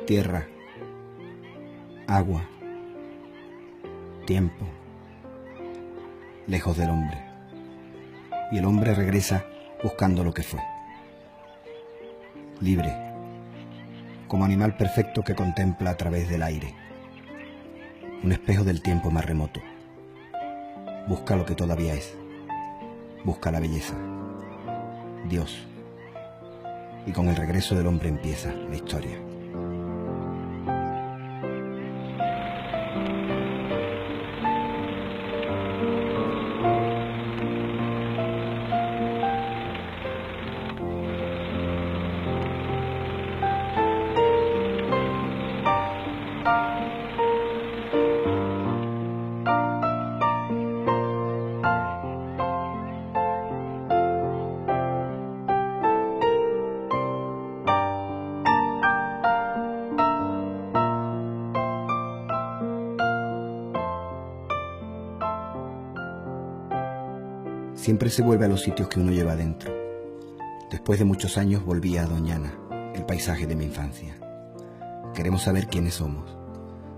Tierra, agua, tiempo, lejos del hombre. Y el hombre regresa buscando lo que fue. Libre, como animal perfecto que contempla a través del aire. Un espejo del tiempo más remoto. Busca lo que todavía es. Busca la belleza. Dios. Y con el regreso del hombre empieza la historia. Siempre se vuelve a los sitios que uno lleva adentro. Después de muchos años volví a Doñana, el paisaje de mi infancia. Queremos saber quiénes somos.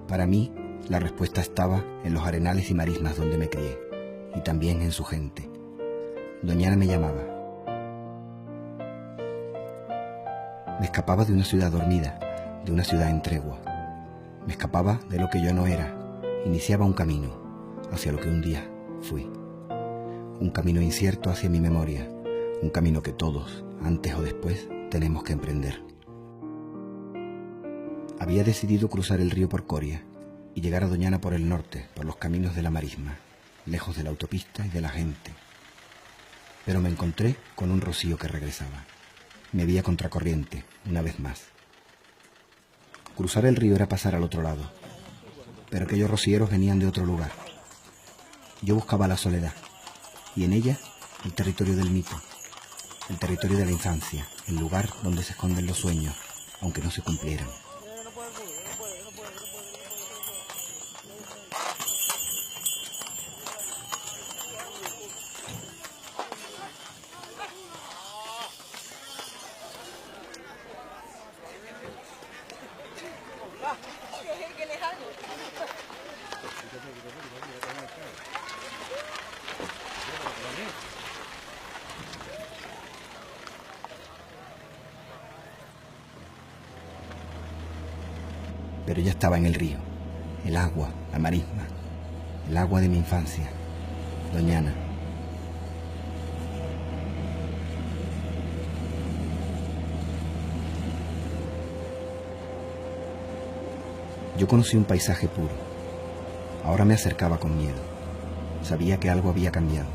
Para mí, la respuesta estaba en los arenales y marismas donde me crié, y también en su gente. Doñana me llamaba. Me escapaba de una ciudad dormida, de una ciudad en tregua. Me escapaba de lo que yo no era. Iniciaba un camino hacia lo que un día fui. Un camino incierto hacia mi memoria, un camino que todos, antes o después, tenemos que emprender. Había decidido cruzar el río por Coria y llegar a Doñana por el norte, por los caminos de la marisma, lejos de la autopista y de la gente. Pero me encontré con un rocío que regresaba. Me vi a contracorriente, una vez más. Cruzar el río era pasar al otro lado, pero aquellos rocieros venían de otro lugar. Yo buscaba la soledad. Y en ella, el territorio del mito, el territorio de la infancia, el lugar donde se esconden los sueños, aunque no se cumplieran. Pero ya estaba en el río, el agua, la marisma, el agua de mi infancia, Doñana. Yo conocí un paisaje puro. Ahora me acercaba con miedo. Sabía que algo había cambiado.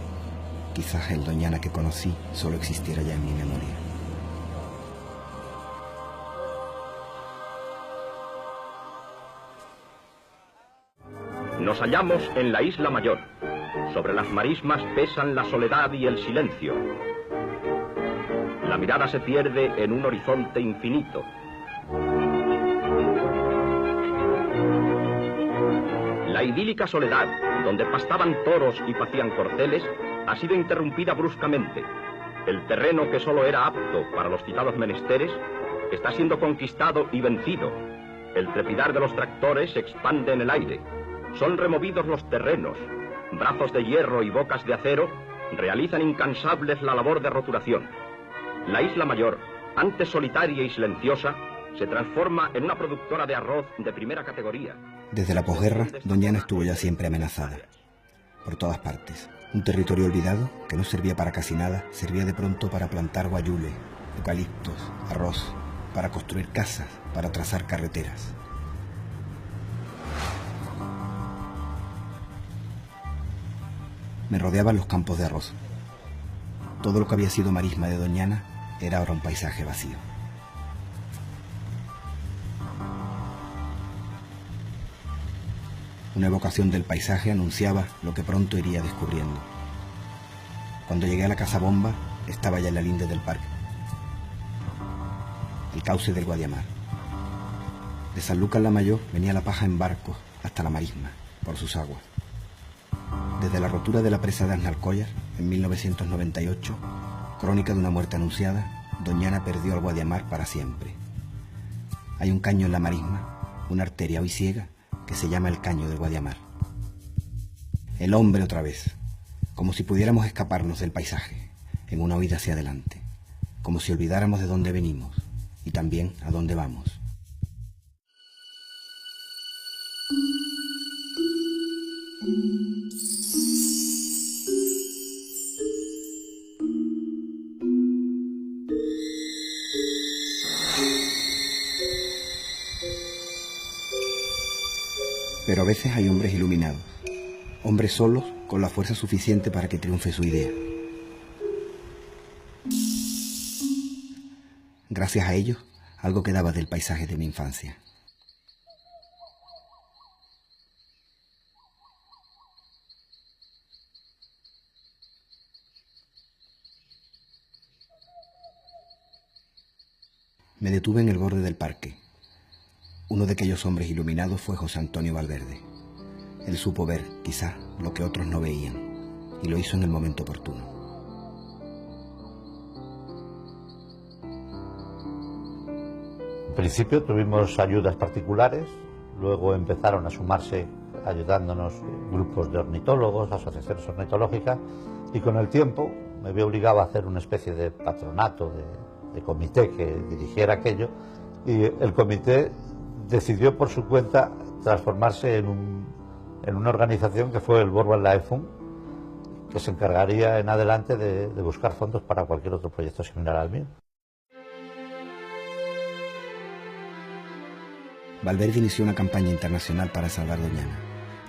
Quizás el Doñana que conocí solo existiera ya en mi memoria. Nos hallamos en la Isla Mayor. Sobre las marismas pesan la soledad y el silencio. La mirada se pierde en un horizonte infinito. La idílica soledad, donde pastaban toros y pacían corceles, ha sido interrumpida bruscamente. El terreno que solo era apto para los citados menesteres está siendo conquistado y vencido. El trepidar de los tractores se expande en el aire. Son removidos los terrenos. Brazos de hierro y bocas de acero realizan incansables la labor de roturación. La Isla Mayor, antes solitaria y silenciosa, se transforma en una productora de arroz de primera categoría. Desde la posguerra, Doñana estuvo ya siempre amenazada. Por todas partes. Un territorio olvidado, que no servía para casi nada, servía de pronto para plantar guayule, eucaliptos, arroz, para construir casas, para trazar carreteras. Me rodeaban los campos de arroz. Todo lo que había sido marisma de Doñana era ahora un paisaje vacío. Una evocación del paisaje anunciaba lo que pronto iría descubriendo. Cuando llegué a la Casa Bomba, estaba ya en la linde del parque. El cauce del Guadiamar. De San Lucas la Mayor venía la paja en barcos hasta la marisma, por sus aguas. Desde la rotura de la presa de Aznalcóllar, en 1998, Crónica de una muerte anunciada, Doñana perdió al Guadiamar para siempre. Hay un caño en la marisma, una arteria hoy ciega, que se llama el Caño del Guadiamar. El hombre otra vez, como si pudiéramos escaparnos del paisaje, en una huida hacia adelante, como si olvidáramos de dónde venimos y también a dónde vamos. Pero a veces hay hombres iluminados, hombres solos con la fuerza suficiente para que triunfe su idea. Gracias a ellos, algo quedaba del paisaje de mi infancia. Me detuve en el borde del parque. Uno de aquellos hombres iluminados fue José Antonio Valverde. Él supo ver, quizá, lo que otros no veían, y lo hizo en el momento oportuno. En principio tuvimos ayudas particulares, luego empezaron a sumarse ayudándonos grupos de ornitólogos, asociaciones ornitológicas, y con el tiempo me vi obligado a hacer una especie de patronato, de comité que dirigiera aquello, y el comité decidió por su cuenta transformarse en una organización que fue el World Wildlife Fund, que se encargaría en adelante de buscar fondos para cualquier otro proyecto similar al mío. Valverde inició una campaña internacional para salvar Doñana.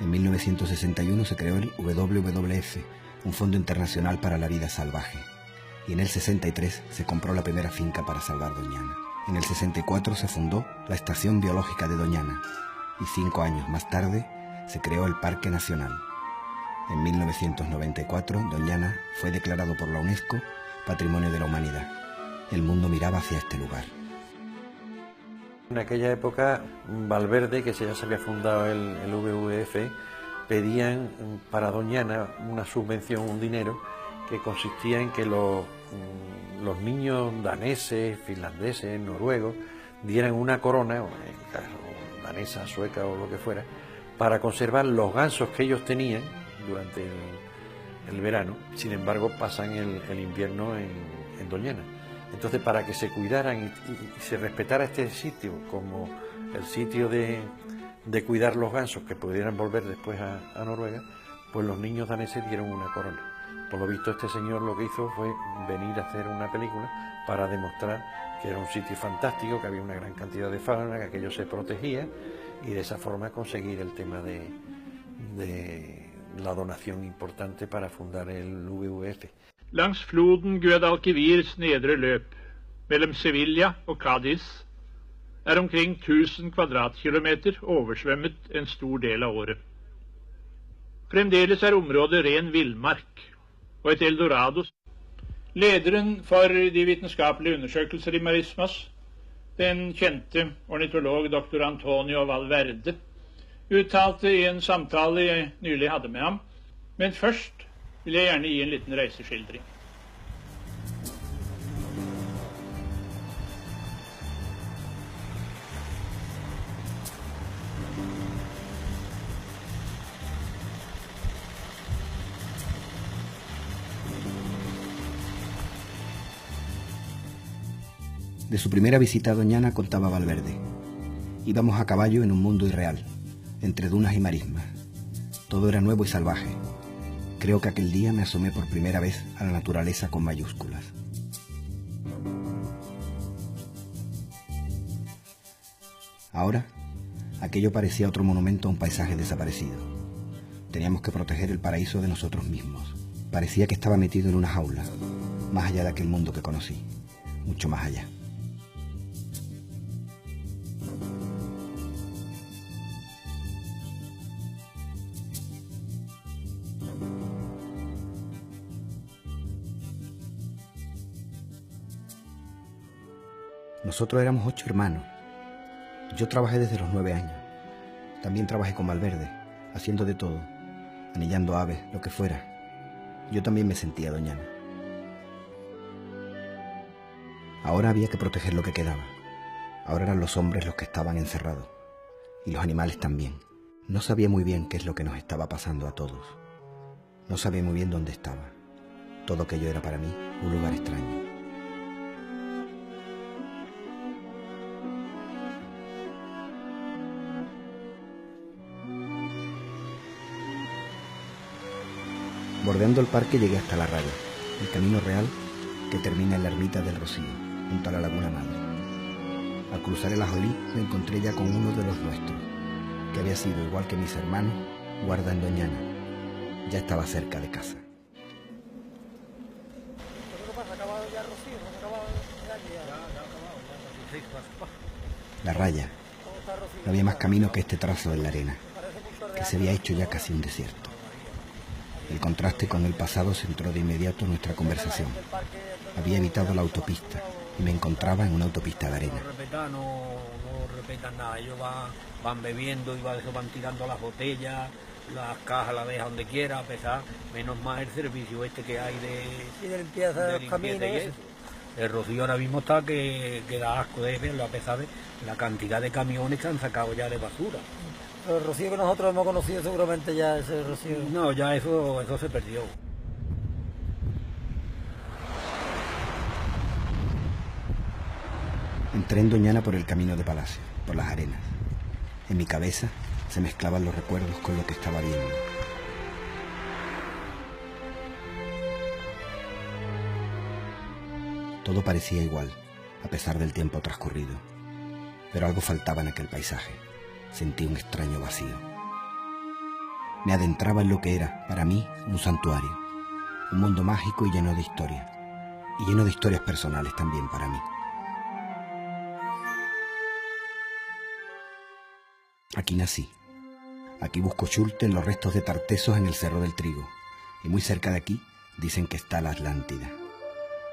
En 1961 se creó el WWF, un fondo internacional para la vida salvaje, y en el 63 se compró la primera finca para salvar Doñana. En el 64 se fundó la Estación Biológica de Doñana y 5 años más tarde se creó el Parque Nacional. En 1994 Doñana fue declarado por la UNESCO Patrimonio de la Humanidad. El mundo miraba hacia este lugar. En aquella época Valverde, que ya se había fundado el WWF, pedían para Doñana una subvención, un dinero que consistía en que los niños daneses, finlandeses, noruegos, dieran una corona, en caso danesa, sueca o lo que fuera, para conservar los gansos que ellos tenían durante el verano. Sin embargo, pasan el invierno en Doñana. Entonces, para que se cuidaran y se respetara este sitio como el sitio de cuidar los gansos que pudieran volver después a Noruega, pues los niños daneses dieron una corona. Por lo visto, este señor lo que hizo fue venir a hacer una película para demostrar que era un sitio fantástico, que había una gran cantidad de fauna, que aquello se protegía, y de esa forma conseguir el tema de la donación importante para fundar el WWF. Langs floden Guadalquivirs nedre løp, mellom Sevilla og Cádiz, omkring 1000 kvadratkilometer oversvømmet en stor del av året. Fremdeles området ren villmark og et eldorado. Lederen for de vitenskapelige undersøkelser i marismas, den kjente ornitolog dr. Antonio Valverde, uttalte i en samtale jeg nylig hadde med ham, men først vil jeg gjerne gi en liten reiseskildring. De su primera visita a Doñana contaba Valverde. Íbamos a caballo en un mundo irreal, entre dunas y marismas. Todo era nuevo y salvaje. Creo que aquel día me asomé por primera vez a la naturaleza con mayúsculas. Ahora, aquello parecía otro monumento a un paisaje desaparecido. Teníamos que proteger el paraíso de nosotros mismos. Parecía que estaba metido en una jaula, más allá de aquel mundo que conocí, mucho más allá. Nosotros éramos 8 hermanos. Yo trabajé desde los 9 años. También trabajé con Valverde, haciendo de todo, anillando aves, lo que fuera. Yo también me sentía Doñana. Ahora había que proteger lo que quedaba. Ahora eran los hombres los que estaban encerrados. Y los animales también. No sabía muy bien qué es lo que nos estaba pasando a todos. No sabía muy bien dónde estaba. Todo aquello era para mí un lugar extraño. Bordeando el parque llegué hasta la raya, el camino real que termina en la ermita del Rocío, junto a la Laguna Madre. Al cruzar el Ajolí me encontré ya con uno de los nuestros, que había sido, igual que mis hermanos, guarda en Doñana. Ya estaba cerca de casa. La raya. No había más camino que este trazo en la arena, que se había hecho ya casi un desierto. El contraste con el pasado centró de inmediato nuestra conversación. Había evitado la autopista y me encontraba en una autopista de arena. No respetan nada, ellos van bebiendo y van tirando las botellas, las cajas las dejan donde quiera, a pesar, menos mal el servicio este que hay de limpieza de los caminos. Y eso. El Rocío ahora mismo está que da asco de verlo, a pesar de la cantidad de camiones que han sacado ya de basura. El Rocío que nosotros hemos conocido seguramente ya es el Rocío. No, ya eso se perdió. Entré en Doñana por el camino de Palacio, por las arenas. En mi cabeza se mezclaban los recuerdos con lo que estaba viendo. Todo parecía igual, a pesar del tiempo transcurrido. Pero algo faltaba en aquel paisaje. Sentí un extraño vacío. Me adentraba en lo que era, para mí, un santuario. Un mundo mágico y lleno de historia. Y lleno de historias personales también para mí. Aquí nací. Aquí busco Schulte en los restos de Tartesos en el Cerro del Trigo. Y muy cerca de aquí dicen que está la Atlántida.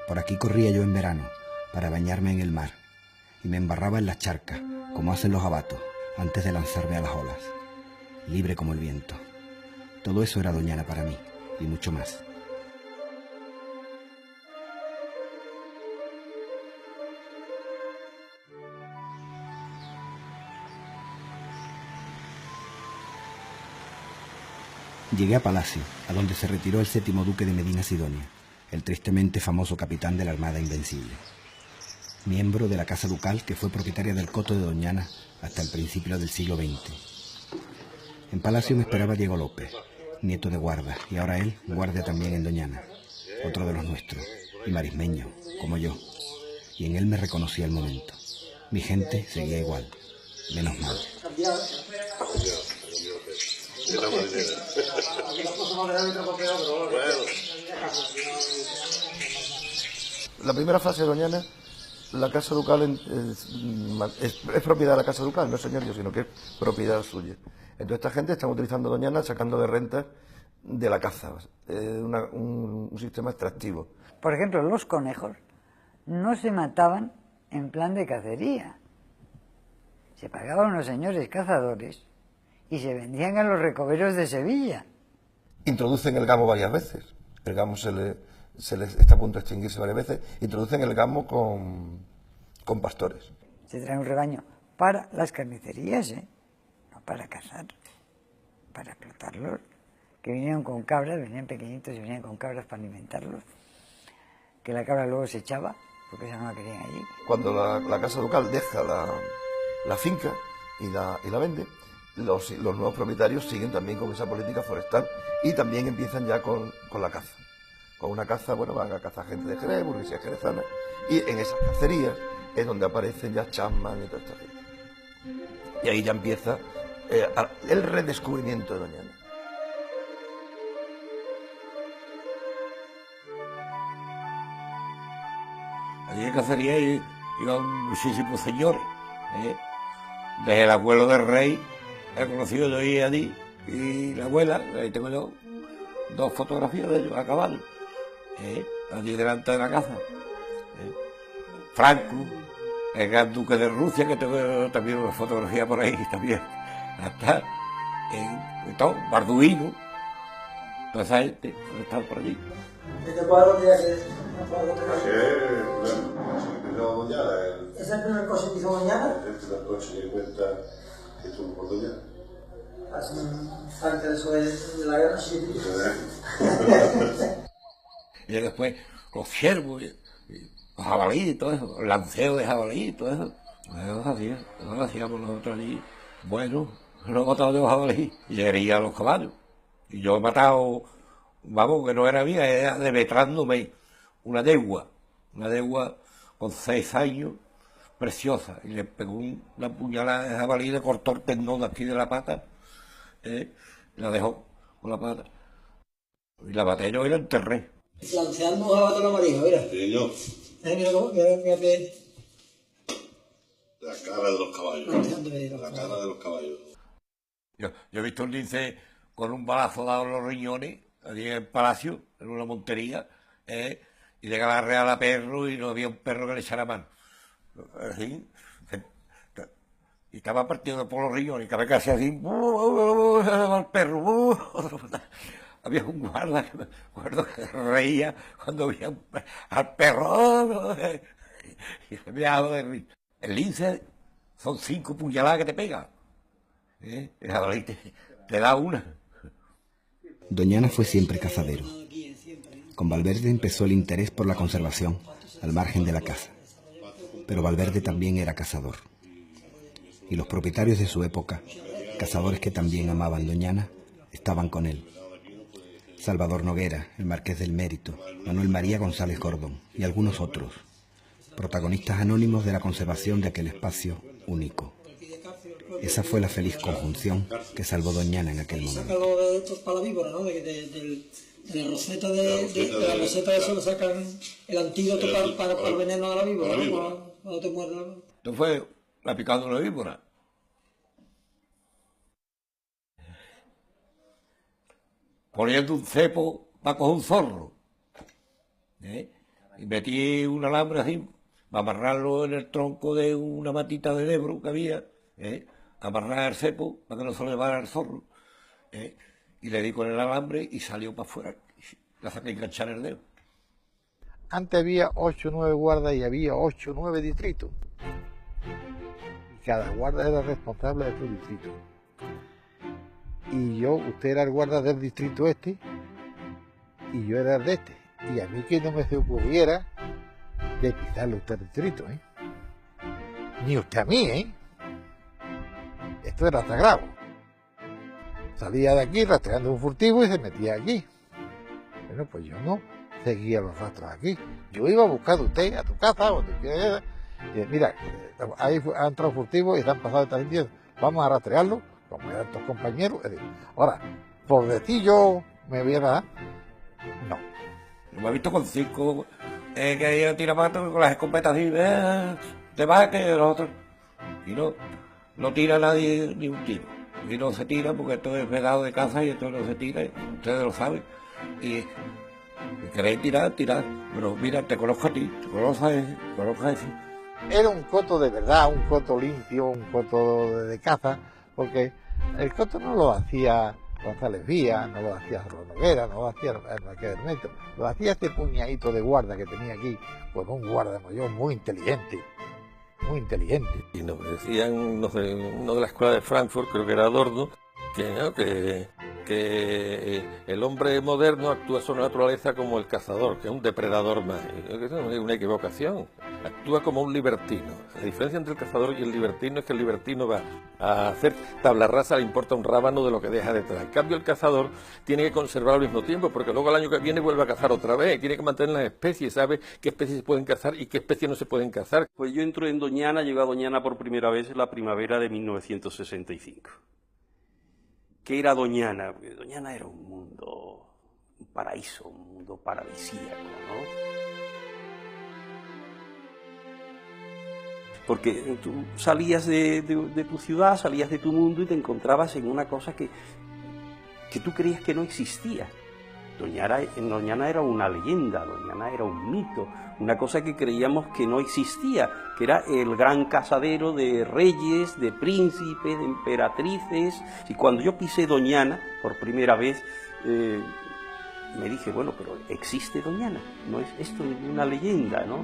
Por aquí corría yo en verano para bañarme en el mar. Y me embarraba en las charcas, como hacen los abatos, antes de lanzarme a las olas. Libre como el viento. Todo eso era Doñana para mí, y mucho más. Llegué a Palacio, a donde se retiró el 7º duque de Medina Sidonia, el tristemente famoso capitán de la Armada Invencible. Miembro de la Casa Ducal que fue propietaria del coto de Doñana hasta el principio del siglo XX. En Palacio me esperaba Diego López, nieto de guarda, y ahora él, guardia también en Doñana, otro de los nuestros, y marismeño, como yo. Y en él me reconocí al momento. Mi gente seguía igual, menos mal. La primera fase de Doñana, la Casa Ducal es propiedad de la Casa Ducal, no es señorío, sino que es propiedad suya. Entonces esta gente está utilizando Doñana sacando de rentas de la caza, un sistema extractivo. Por ejemplo, los conejos no se mataban en plan de cacería. Se pagaban unos señores cazadores y se vendían a los recoveros de Sevilla. Introducen el gamo varias veces. El gamo se les está a punto de extinguirse varias veces. Introducen el gamo con pastores. Se trae un rebaño para las carnicerías, no para cazar, para explotarlos. Que vinieron con cabras, venían pequeñitos y venían con cabras para alimentarlos. Que la cabra luego se echaba, porque esa no la querían allí. Cuando la Casa Ducal deja la finca y la vende, los nuevos propietarios siguen también con esa política forestal y también empiezan ya con la caza. Con una caza, bueno, van a cazar gente de Jerez, burguesía jerezana, y en esas cacerías es donde aparecen ya Chapman y toda esta gente. Y ahí ya empieza el redescubrimiento de Doñana. Allí en cacería iban muchísimos señores, Desde el abuelo del rey, he conocido yo ahí a ti, y la abuela, ahí tengo yo 2 fotografías de ellos a caballo, allí delante de la casa. Franco, el gran duque de Rusia, que tengo también una fotografía por ahí también. Hasta todo, Barduino, toda esa gente está por allí. ¿Este cuadro qué es? las cosas que cuenta que tuvo por Doñana? Antes de la guerra, sí. Y después los ciervos, los jabalíes y todo eso, el lanceo de jabalí y todo eso. Eso lo hacíamos nosotros allí. Bueno, lo he matado de los jabalí y hería a los caballos. Y yo he matado, vamos, que no era mía, era demetrándome una yegua con 6 años, preciosa. Y le pegó una puñalada de jabalí, le cortó el tendón de aquí de la pata, y la dejó con la pata. Y la maté yo y la enterré. Lanceando a la marija, mira. Sí, yo. Mira cómo, mira. La cara de los caballos. La cara de los caballos. Yo he visto un lince con un balazo dado en los riñones, allí en el palacio, en una montería, y le agarré a la perro y no había un perro que le echara mano. Así, y estaba partido por los riñones, y cada vez que hacía así, al perro, había un guarda que me acuerdo que reía cuando veía al perro, y se me daba de reír. El lince son 5 puñaladas que te pega. El jabalí te da una. Doñana fue siempre cazadero. Con Valverde empezó el interés por la conservación, al margen de la caza. Pero Valverde también era cazador. Y los propietarios de su época, cazadores que también amaban Doñana, estaban con él. Salvador Noguera, el Marqués del Mérito, Manuel María González Gordón y algunos otros, protagonistas anónimos de la conservación de aquel espacio único. Esa fue la feliz conjunción que salvó Doñana en aquel momento. Sácalo de estos para la víbora, ¿no? De la roseta de la roseta de eso le sacan el antídoto para el veneno de la víbora, ¿no? Cuando te muerde. Esto fue la picada de una víbora. Poniendo un cepo para coger un zorro. Y metí un alambre así, para amarrarlo en el tronco de una matita de enebro que había, amarrar el cepo para que no se le llevara el zorro, y le di con el alambre y salió para afuera. La saqué a enganchar el dedo. Antes había 8 o 9 guardas y había 8 o 9 distritos. Y cada guarda era responsable de su distrito. Y usted era el guarda del distrito este, y yo era el de este. Y a mí que no me se ocurriera de pisarle usted el distrito, Ni usted a mí, Esto era sagrado. Salía de aquí rastreando un furtivo y se metía aquí. Bueno, pues yo no seguía los rastros aquí. Yo iba a buscar a usted, a tu casa, donde quiera. Y mira, ahí han entrado furtivos y se han pasado esta gente. Vamos a rastrearlo, como eran tus compañeros. Ahora, por decir yo me voy a dar, no. Yo me he visto con 5 que iban tiramatos con las escopetas así, te vas que los otros. Y no tira nadie ni un tiro. Y no se tira porque esto es vedado de caza y esto no se tira, ustedes lo saben. Y queréis tirar. Pero mira, te conozco a ti, te conozco a ese. Era un coto de verdad, un coto limpio, un coto de caza, porque el coto no lo hacía González Vía, no lo hacía Salvador Noguera, no lo hacía el Marqués del Mérito, lo hacía este puñadito de guarda que tenía aquí, pues un guarda mayor muy inteligente. Y nos decían uno de la escuela de Frankfurt, creo que era Adorno, que el hombre moderno actúa sobre la naturaleza como el cazador, que es un depredador más. Eso es una equivocación. Actúa como un libertino. La diferencia entre el cazador y el libertino es que el libertino va a hacer tabla rasa, le importa un rábano de lo que deja detrás. En cambio, el cazador tiene que conservar al mismo tiempo, porque luego el año que viene vuelve a cazar otra vez. Tiene que mantener las especies, sabe qué especies se pueden cazar y qué especies no se pueden cazar. Pues yo entro en Doñana, llego a Doñana por primera vez en la primavera de 1965. ¿Qué era Doñana? Porque Doñana era un mundo, un paraíso, un mundo paradisíaco, ¿no? Porque tú salías de tu ciudad, salías de tu mundo y te encontrabas en una cosa que tú creías que no existía. Doñana era una leyenda, Doñana era un mito, una cosa que creíamos que no existía, que era el gran cazadero de reyes, de príncipes, de emperatrices. Y cuando yo pisé Doñana por primera vez, me dije, bueno, pero existe Doñana, no es esto ninguna leyenda, ¿no?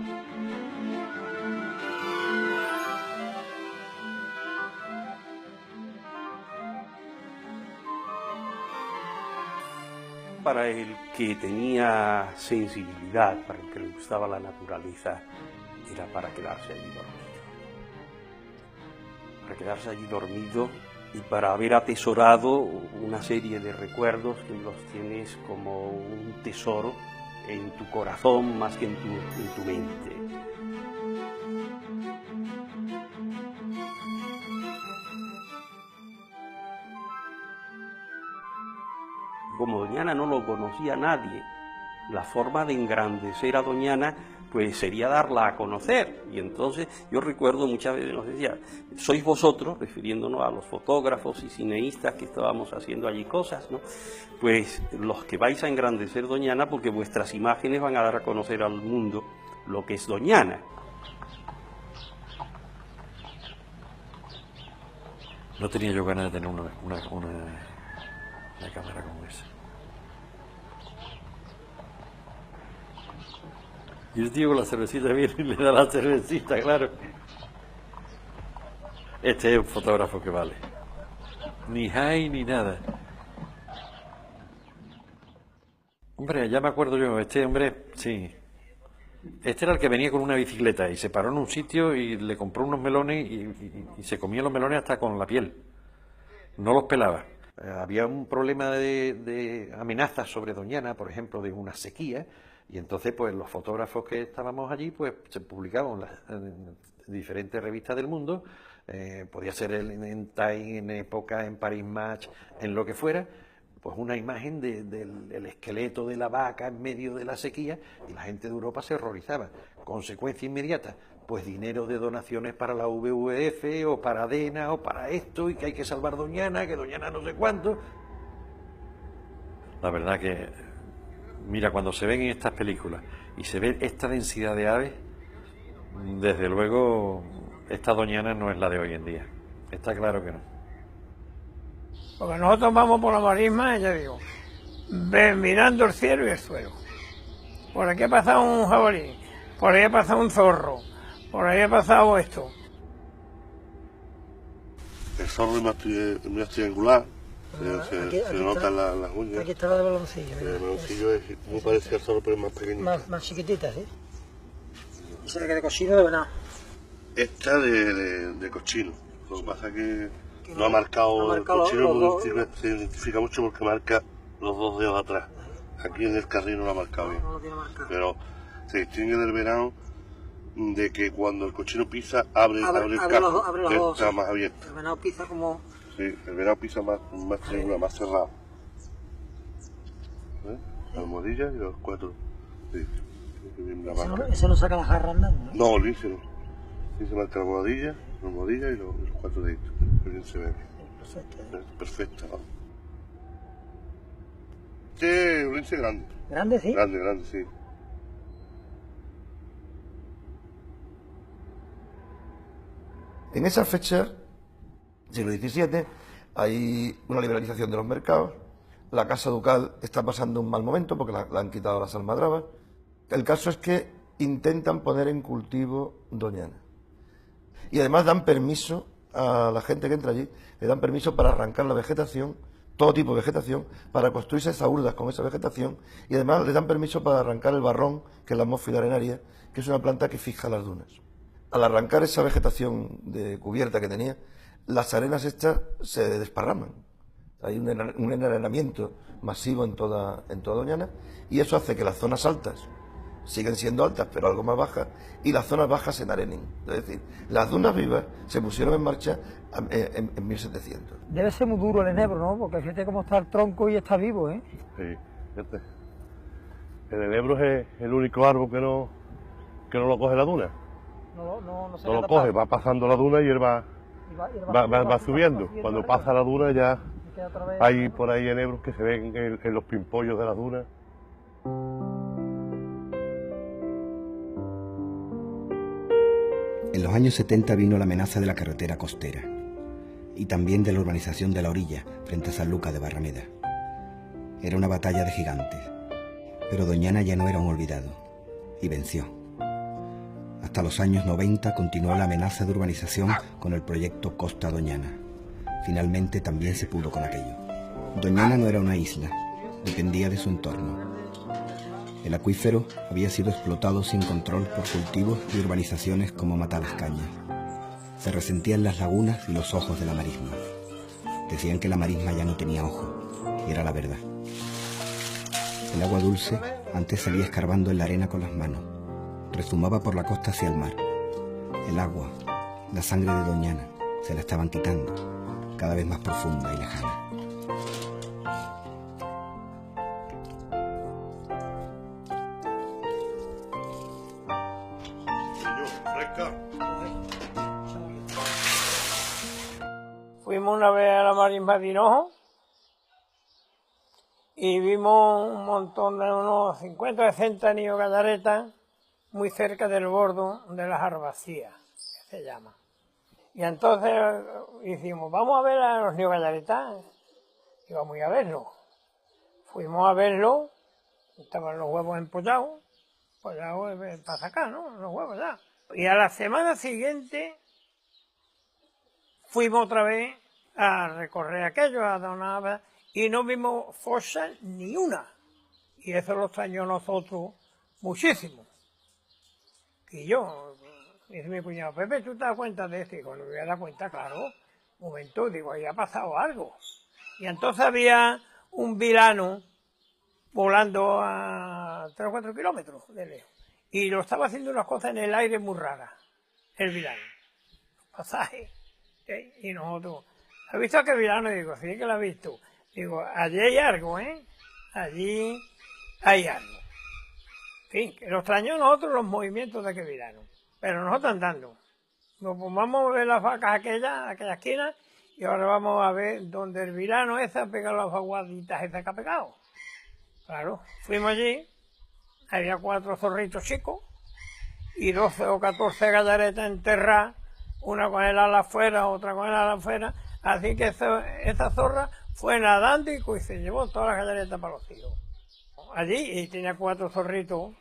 para el que tenía sensibilidad, para el que le gustaba la naturaleza, era para quedarse allí dormido. Para quedarse allí dormido y para haber atesorado una serie de recuerdos que los tienes como un tesoro en tu corazón más que en tu mente. Como Doñana no lo conocía nadie, la forma de engrandecer a Doñana pues sería darla a conocer. Y entonces yo recuerdo muchas veces nos decía, sois vosotros, refiriéndonos a los fotógrafos y cineastas que estábamos haciendo allí cosas, ¿no? Pues los que vais a engrandecer Doñana, porque vuestras imágenes van a dar a conocer al mundo lo que es Doñana. No tenía yo ganas de tener una cámara como esa. Y el tío con la cervecita viene y le da la cervecita, claro. Este es un fotógrafo que vale. Ni high ni nada. Hombre, ya me acuerdo yo, este hombre, sí. Este era el que venía con una bicicleta y se paró en un sitio y le compró unos melones y se comía los melones hasta con la piel. No los pelaba. Había un problema de amenazas sobre Doñana, por ejemplo, de una sequía, y entonces pues los fotógrafos que estábamos allí pues se publicaban en diferentes revistas del mundo, podía ser en Time, en Época, en Paris Match, en lo que fuera, pues una imagen del esqueleto de la vaca en medio de la sequía, y la gente de Europa se horrorizaba. Consecuencia inmediata, pues dinero de donaciones para la WWF o para ADENA o para esto, y que hay que salvar Doñana, que Doñana no sé cuánto. La verdad que, mira, cuando se ven en estas películas y se ve esta densidad de aves, desde luego esta Doñana no es la de hoy en día. Está claro que no. Porque nosotros vamos por la marisma, ya digo, mirando el cielo y el suelo. Por aquí ha pasado un jabalí, por ahí ha pasado un zorro, por ahí ha pasado esto. El zorro es más triangular, se notan las uñas. Aquí está la de baloncillo. El baloncillo es muy parecido al zorro, pero es más pequeñito. Más chiquitita, ¿sí? ¿Esa de cochino de venado? Esta de cochino. Lo que pasa es que no ha marcado el cochino, se identifica mucho porque marca los dos dedos atrás. Aquí en el carril no lo ha marcado bien. No lo tiene marcado. Pero se distingue del venado de que cuando el cochino pisa, abre el casco, está más abierto. El venado pisa como... Sí, el venado pisa más triangular, más cerrado. La almohadilla y los cuatro. Sí. ¿Ese no saca la jarra andando? No, el lince no. El lince marca la almohadilla y los cuatro deditos. El lince se ve. Perfecto. ¿No? Este es un lince grande. ¿Grande, sí? Grande, sí. En esa fecha, siglo XVII, hay una liberalización de los mercados, la Casa Ducal está pasando un mal momento porque la han quitado las almadrabas. El caso es que intentan poner en cultivo Doñana. Y además dan permiso a la gente que entra allí, le dan permiso para arrancar la vegetación, todo tipo de vegetación, para construirse zaurdas con esa vegetación, y además le dan permiso para arrancar el barrón, que es la Ammophila arenaria, que es una planta que fija las dunas. Al arrancar esa vegetación de cubierta que tenía, las arenas estas se desparraman. Hay un enharenamiento masivo en toda Doñana, y eso hace que las zonas altas siguen siendo altas, pero algo más bajas, y las zonas bajas se enarenen. Es decir, las dunas vivas se pusieron en marcha en 1700. Debe ser muy duro el enebro, ¿no? Porque fíjate cómo está el tronco y está vivo, ¿eh? Sí, fíjate. El enebro es el único árbol que no lo coge la duna. No lo coge, va pasando la duna y él va subiendo. Cuando pasa la duna ya hay por ahí enebros que se ven en los pimpollos de las dunas. En los años 70 vino la amenaza de la carretera costera y también de la urbanización de la orilla frente a San Lucas de Barrameda. Era una batalla de gigantes, pero Doñana ya no era un olvidado y venció. Hasta los años 90 continuó la amenaza de urbanización con el proyecto Costa Doñana. Finalmente también se pudo con aquello. Doñana no era una isla, dependía de su entorno. El acuífero había sido explotado sin control por cultivos y urbanizaciones como Matalascañas. Se resentían las lagunas y los ojos de la marisma. Decían que la marisma ya no tenía ojo, y era la verdad. El agua dulce antes salía escarbando en la arena con las manos. Rezumaba por la costa hacia el mar. El agua, la sangre de Doñana, se la estaban quitando, cada vez más profunda y lejana. Fuimos una vez a la marisma de Hinojo y vimos un montón de unos 50 o 60 niños gallaretas muy cerca del bordo de las Arbacías, que se llama. Y entonces hicimos, vamos a ver a los niños gallaretas, y vamos a ir a verlo. Fuimos a verlo, estaban los huevos empollados para sacar, ¿no? Los huevos ya. Y a la semana siguiente fuimos otra vez a recorrer aquello, a dar una... y no vimos fosa ni una. Y eso lo extrañó a nosotros muchísimo. Y yo, dice mi cuñado, Pepe, ¿tú te das cuenta de esto? Y cuando me voy a dar cuenta, claro, un momento, digo, ahí ha pasado algo. Y entonces había un vilano volando a 3 o 4 kilómetros de lejos. Y lo estaba haciendo unas cosas en el aire muy raras, el vilano. Pasaje. Y nosotros, ¿has visto aquel vilano? Y digo, sí que lo he visto. Digo, allí hay algo, ¿eh? Allí hay algo. En fin, que lo extrañó a nosotros los movimientos de aquel vilano. Pero nosotros andando. Nos vamos a ver las vacas aquella esquina, y ahora vamos a ver donde el vilano ese ha pegado las vaguaditas esas que ha pegado. Claro, fuimos allí, había 4 zorritos chicos, y 12 o 14 gallaretas enterradas, una con el ala afuera, otra con el ala afuera, así que esa zorra fue nadando y se llevó todas las gallaretas para los hijos. Allí, y tenía 4 zorritos,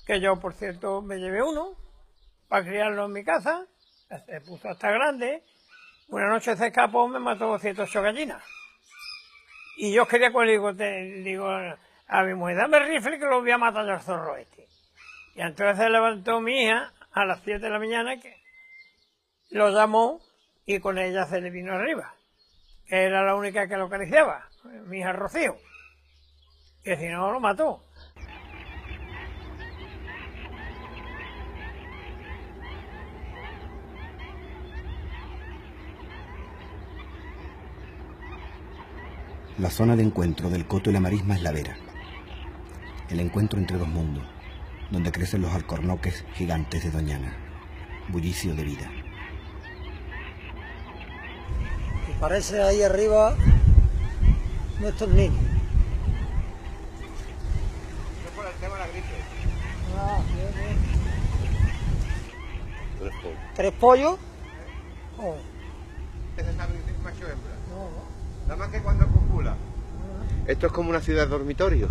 que yo, por cierto, me llevé uno, para criarlo en mi casa, se puso hasta grande, una noche se escapó, me mató 108 gallinas. Y yo quería, pues, digo a mi mujer, dame el rifle que lo voy a matar yo al zorro este. Y entonces se levantó mi hija a las 7 de la mañana, que lo llamó y con ella se le vino arriba, que era la única que lo acariciaba, mi hija Rocío, que si no lo mató. La zona de encuentro del Coto y la marisma es la Vera, el encuentro entre dos mundos, donde crecen los alcornoques gigantes de Doñana, bullicio de vida. Y parece ahí arriba nuestros niños. Es por el tema de la gripe. Ah, bien, bien. 3 pollos. 3 pollos. Oh. ¿Ese es macho o hembra? No. Nada más que cuando copula. Esto es como una ciudad dormitorio.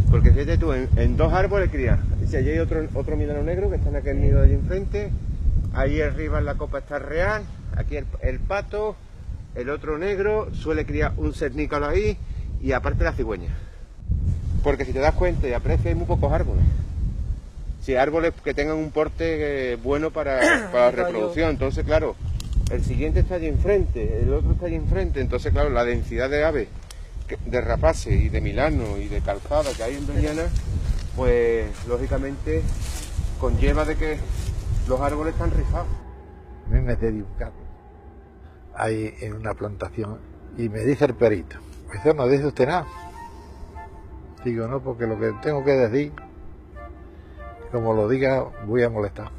Porque fíjate tú, en 2 árboles crías. Si allí hay otro milano negro que está en aquel nido de allí enfrente. Ahí arriba en la copa está el real. Aquí el pato. El otro negro suele criar un cernícalo ahí. Y aparte la cigüeña. Porque si te das cuenta y aprecias, hay muy pocos árboles. Si árboles que tengan un porte bueno para la reproducción. Entonces, claro, el siguiente está allí enfrente, el otro está allí enfrente. Entonces, claro, la densidad de aves, de rapaces y de milano y de calzada que hay en Doñana, pues lógicamente conlleva de que los árboles están rizados. Me metí un carro ahí en una plantación y me dice el perito, pues no dice usted nada. Digo, no, porque lo que tengo que decir, como lo diga, voy a molestar.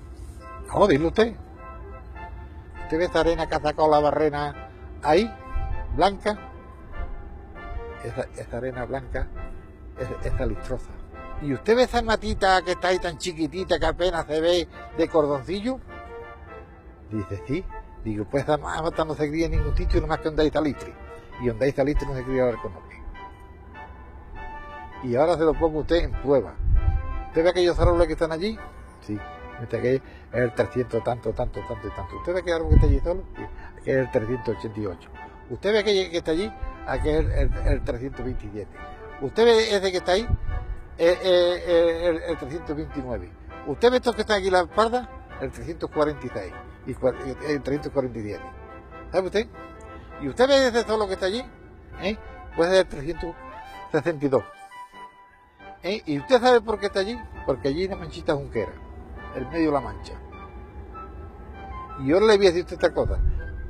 No, dile usted. ¿Usted ve esta arena que ha sacado la barrena ahí, blanca? Esa arena blanca es lustrosa. ¿Y usted ve esa matita que está ahí tan chiquitita que apenas se ve de cordoncillo? Dice, sí. Digo, pues esa mata no se cría en ningún sitio, nomás que donde hay salitre. Y donde hay salitre no se cría el alcornoque. Y ahora se lo pongo usted en prueba. ¿Usted ve aquellos árboles que están allí? Sí. Este que es el 300 tanto. ¿Usted ve aquel árbol que está allí solo? Sí. Aquí es el 388. Usted ve que está allí, aquí es el 327. Usted ve ese que está ahí, el 329. Usted ve estos que están aquí en la espalda, el 346 y el 347. ¿Sabe usted? Y usted ve ese solo que está allí, puede ser el 362. ¿Y usted sabe por qué está allí? Porque allí hay una manchita junquera, el medio de la mancha. Y yo le voy a decir esta cosa.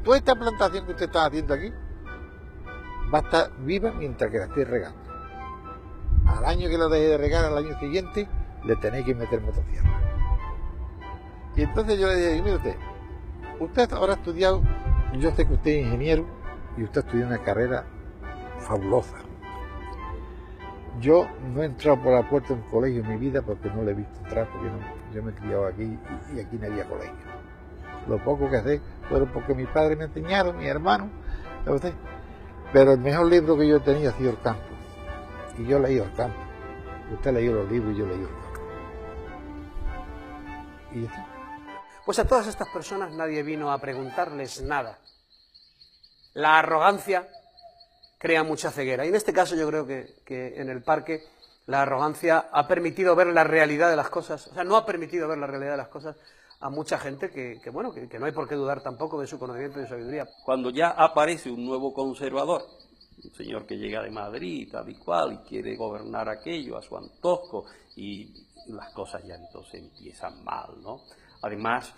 Toda esta plantación que usted está haciendo aquí va a estar viva mientras que la esté regando. Al año que la deje de regar, al año siguiente, le tenéis que meter motosierra. Y entonces yo le dije, mire usted ahora ha estudiado, yo sé que usted es ingeniero y usted estudió una carrera fabulosa. Yo no he entrado por la puerta de un colegio en mi vida porque no le he visto entrar, porque yo me he criado aquí y aquí no había colegio. Lo poco que sé fueron porque mis padres me enseñaron, mis hermanos, ¿sabe usted? Pero el mejor libro que yo he tenido ha sido El campo. Y yo he leído El campo. Usted ha leído los libros y yo he leído El campo. ¿Y eso? Pues a todas estas personas nadie vino a preguntarles nada. La arrogancia crea mucha ceguera. Y en este caso yo creo que en el parque la arrogancia ha permitido ver la realidad de las cosas. O sea, no ha permitido ver la realidad de las cosas a mucha gente que no hay por qué dudar tampoco de su conocimiento y de su sabiduría. Cuando ya aparece un nuevo conservador, un señor que llega de Madrid, tal y cual, y quiere gobernar aquello a su antojo, y las cosas ya entonces empiezan mal, ¿no? Además,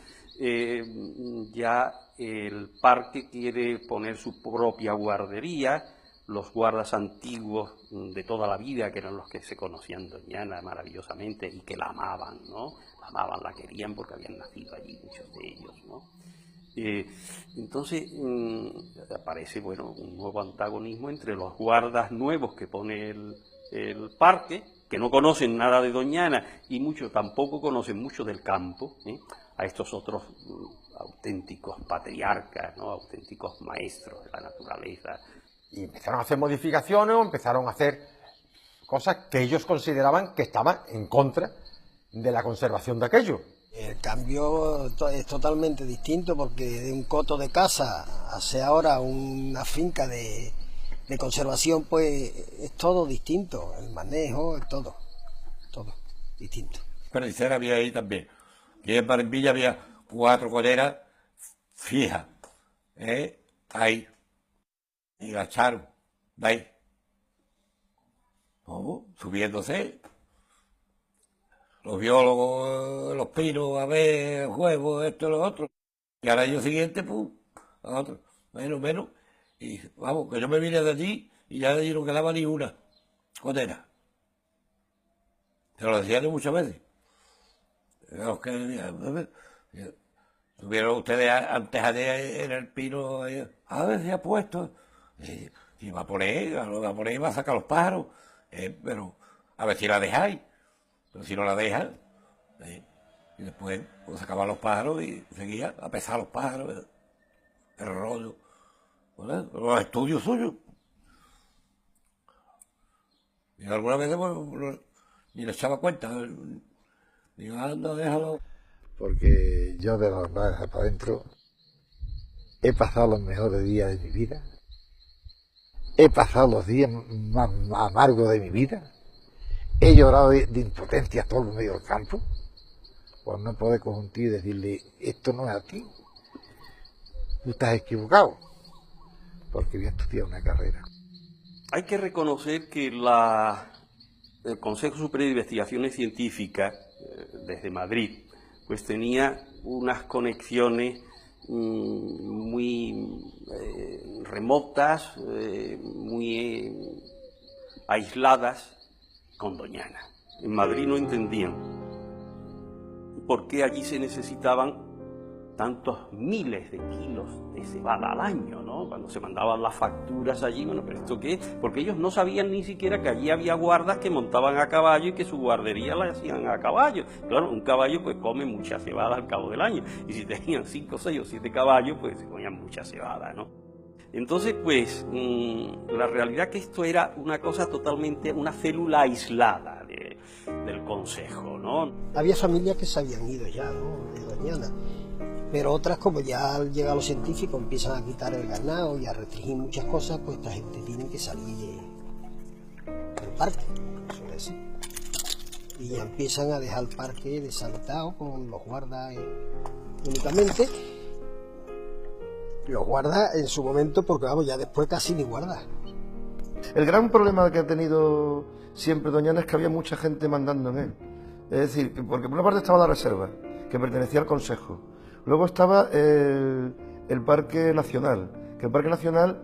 ya el parque quiere poner su propia guardería, los guardas antiguos de toda la vida, que eran los que se conocían Doñana maravillosamente y que la amaban, ¿no? La amaban, la querían porque habían nacido allí muchos de ellos, ¿no? Entonces aparece, bueno, un nuevo antagonismo entre los guardas nuevos que pone el parque, que no conocen nada de Doñana y muchos tampoco conocen mucho del campo, a estos otros auténticos patriarcas, ¿no? Auténticos maestros de la naturaleza. Y empezaron a hacer modificaciones o empezaron a hacer cosas que ellos consideraban que estaban en contra de la conservación de aquello. El cambio es totalmente distinto porque de un coto de casa hace ahora una finca de conservación, pues es todo distinto, el manejo, todo distinto. Perdicera había ahí también. Y en Marimbilla había 4 coleras fijas, ahí. Y la echaron de ahí. Subiéndose. Los biólogos, los pinos, a ver, juegos, esto y lo otro. Y al año siguiente, pues, a otro. Menos. Y vamos, que yo me vine de allí y ya de allí no quedaba ni una cotera. Se lo decía muchas veces. Los que tuvieron ustedes antes en el pino, a ver si ha puesto. Y va a poner y va a sacar los pájaros. Pero a ver si la dejáis. Pero si no la dejan, y después pues, sacaban los pájaros y seguía a pesar los pájaros, el rollo, ¿verdad? Los estudios suyos. Y algunas veces pues, ni le echaba cuenta. Digo, anda, déjalo. Porque yo de los lados para adentro he pasado los mejores días de mi vida. He pasado los días más amargos de mi vida. He llorado de impotencia a todo el medio del campo, por no poder conjuntir y decirle, esto no es a ti, tú estás equivocado, porque voy a estudiar una carrera. Hay que reconocer que el Consejo Superior de Investigaciones Científicas, desde Madrid, pues tenía unas conexiones muy remotas, muy aisladas con Doñana. En Madrid no entendían por qué allí se necesitaban tantos miles de kilos de cebada al año, ¿no? Cuando se mandaban las facturas allí, bueno, ¿pero esto qué es? Porque ellos no sabían ni siquiera que allí había guardas que montaban a caballo y que su guardería la hacían a caballo. Claro, un caballo pues come mucha cebada al cabo del año, y si tenían 5, 6 o 7 caballos, pues se comían mucha cebada, ¿no? Entonces, pues, la realidad que esto era una cosa totalmente, una célula aislada del Consejo, ¿no? Había familias que se habían ido ya, ¿no?, de Doñana. Pero otras, como ya al llegar los científicos empiezan a quitar el ganado y a restringir muchas cosas, pues esta gente tiene que salir del parque, suele ser. Y ya empiezan a dejar el parque deshabitado con los guardas únicamente. Los guardas en su momento, porque vamos, ya después casi ni guardas. El gran problema que ha tenido siempre Doñana es que había mucha gente mandando en él. Es decir, porque por una parte estaba la reserva, que pertenecía al Consejo. Luego estaba el Parque Nacional, que el Parque Nacional,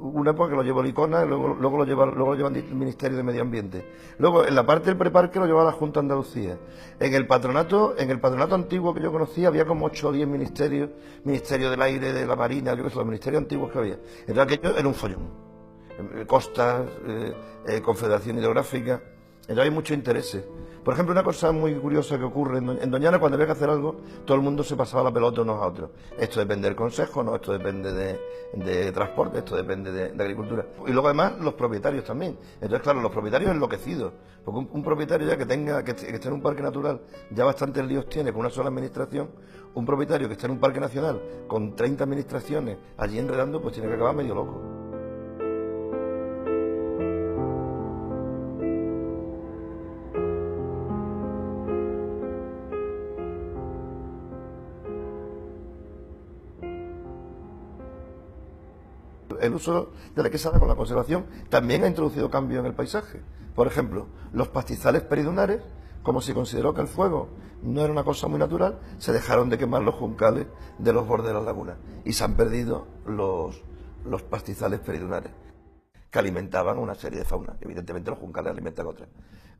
una época que lo llevó el ICONA, luego lo lleva el Ministerio de Medio Ambiente. Luego, en la parte del preparque lo llevaba la Junta de Andalucía. En el patronato antiguo que yo conocía había como 8 o 10 ministerios, Ministerio del Aire, de la Marina, yo qué sé, los ministerios antiguos que había. Entonces aquello era un follón. Costas, Confederación Hidrográfica. Entonces hay muchos intereses. Por ejemplo, una cosa muy curiosa que ocurre en Doñana, cuando había que hacer algo, todo el mundo se pasaba la pelota unos a otros. Esto depende del Consejo, no, esto depende de transporte, esto depende de agricultura. Y luego además los propietarios también. Entonces, claro, los propietarios enloquecidos. Porque un propietario ya que esté en un parque natural, ya bastantes líos tiene con una sola administración. Un propietario que esté en un parque nacional con 30 administraciones allí enredando, pues tiene que acabar medio loco. El uso de la quesada con la conservación también ha introducido cambios en el paisaje. Por ejemplo, los pastizales peridunares, como se consideró que el fuego no era una cosa muy natural, se dejaron de quemar los juncales de los bordes de las lagunas y se han perdido los pastizales peridunares, que alimentaban una serie de fauna. Evidentemente los juncales alimentan otras.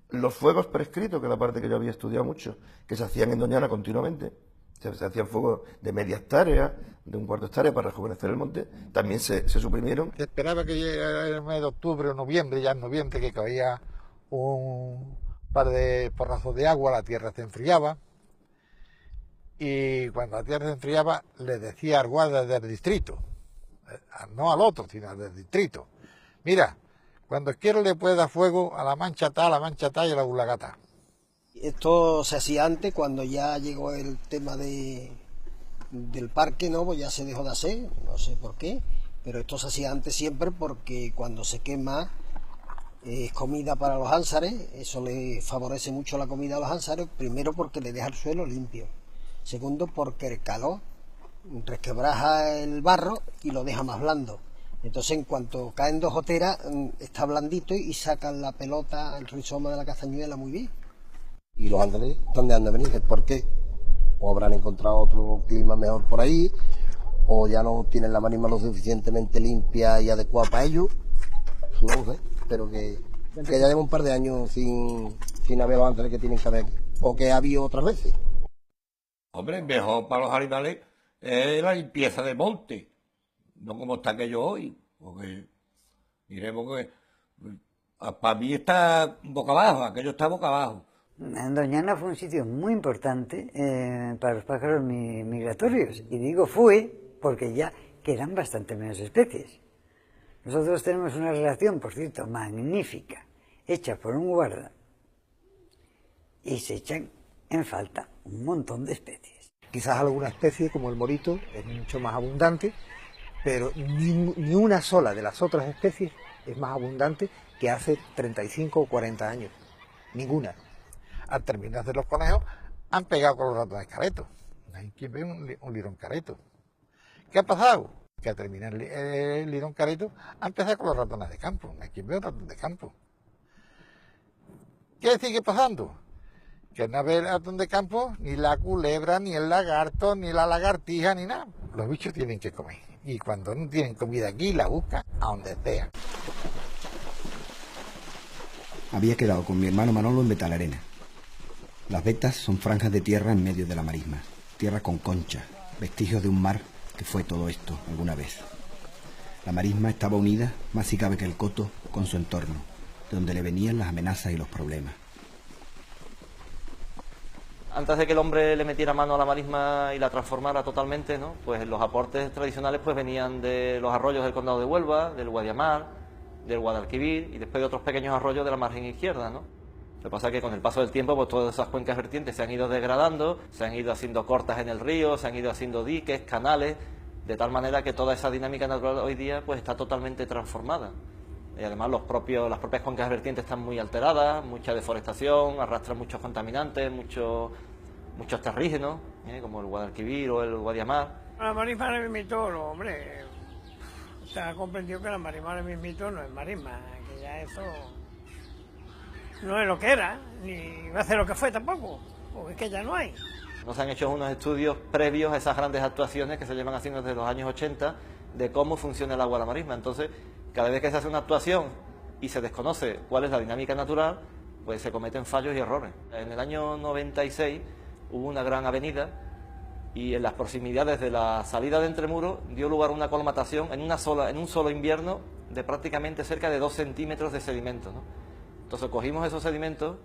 Los fuegos prescritos, que es la parte que yo había estudiado mucho, que se hacían en Doñana continuamente, se hacían fuegos de media hectárea, de un cuarto de hectárea para rejuvenecer el monte, también se suprimieron. Se esperaba que llegara el mes de octubre o noviembre, ya en noviembre, que caía un par de porrazos de agua, la tierra se enfriaba, y cuando la tierra se enfriaba le decía al guarda del distrito, no al otro, sino al del distrito, mira, cuando quiera le puede dar fuego a la mancha tal y a la bulagata. Esto se hacía antes, cuando ya llegó el tema del parque, ¿no? Pues ya se dejó de hacer, no sé por qué, pero esto se hacía antes siempre porque cuando se quema es comida para los ánsares, eso le favorece mucho la comida a los ánsares, primero porque le deja el suelo limpio, segundo porque el calor resquebraja el barro y lo deja más blando. Entonces, en cuanto caen 2 goteras, está blandito y sacan la pelota, el rizoma de la castañuela muy bien. ¿Y los ándares dónde han de venir? ¿Por qué? O habrán encontrado otro clima mejor por ahí, o ya no tienen la marisma lo suficientemente limpia y adecuada para ellos. No sé, pero que ya lleva un par de años sin haber los ándares que tienen que haber, o que ha habido otras veces. Hombre, mejor para los animales es la limpieza del monte, no como está aquello hoy, porque diremos que para mí está boca abajo, aquello está boca abajo. Doñana fue un sitio muy importante para los pájaros migratorios, y digo fue porque ya quedan bastante menos especies. Nosotros tenemos una relación, por cierto, magnífica, hecha por un guarda, y se echan en falta un montón de especies. Quizás alguna especie, como el morito, es mucho más abundante, pero ni una sola de las otras especies es más abundante que hace 35 o 40 años. Ninguna. Al terminar de los conejos, han pegado con los ratones caretos. Hay quien ve un lirón careto. ¿Qué ha pasado? Que al terminar el lirón careto, han empezado con los ratones de campo. Hay quien ve un ratón de campo. ¿Qué sigue pasando? Que no ve el ratón de campo, ni la culebra, ni el lagarto, ni la lagartija, ni nada. Los bichos tienen que comer. Y cuando no tienen comida aquí, la buscan a donde sea. Había quedado con mi hermano Manolo en Betalarena. Las vetas son franjas de tierra en medio de la marisma, tierra con conchas, vestigios de un mar que fue todo esto alguna vez. La marisma estaba unida, más si cabe que el coto, con su entorno, de donde le venían las amenazas y los problemas. Antes de que el hombre le metiera mano a la marisma y la transformara totalmente, ¿no? Pues los aportes tradicionales pues venían de los arroyos del condado de Huelva, del Guadiamar, del Guadalquivir y después de otros pequeños arroyos de la margen izquierda, ¿no? Lo que pasa es que con el paso del tiempo, pues todas esas cuencas vertientes se han ido degradando, se han ido haciendo cortas en el río, se han ido haciendo diques, canales, de tal manera que toda esa dinámica natural hoy día pues está totalmente transformada. Y además las propias cuencas vertientes están muy alteradas, mucha deforestación, arrastran muchos contaminantes, muchos terrígenos, como el Guadalquivir o el Guadiamar. La marisma ahora mismito, hombre, se ha comprendido que la marisma ahora mismito no es marisma, que ya eso no es lo que era, ni va a ser lo que fue tampoco, porque es que ya no hay. Nos han hecho unos estudios previos a esas grandes actuaciones que se llevan haciendo desde los años 80 de cómo funciona el agua de la marisma. Entonces, cada vez que se hace una actuación y se desconoce cuál es la dinámica natural, pues se cometen fallos y errores. En el año 96 hubo una gran avenida y en las proximidades de la salida de Entremuros dio lugar a una colmatación en un solo invierno de prácticamente cerca de 2 centímetros de sedimento, ¿no? Entonces cogimos esos sedimentos,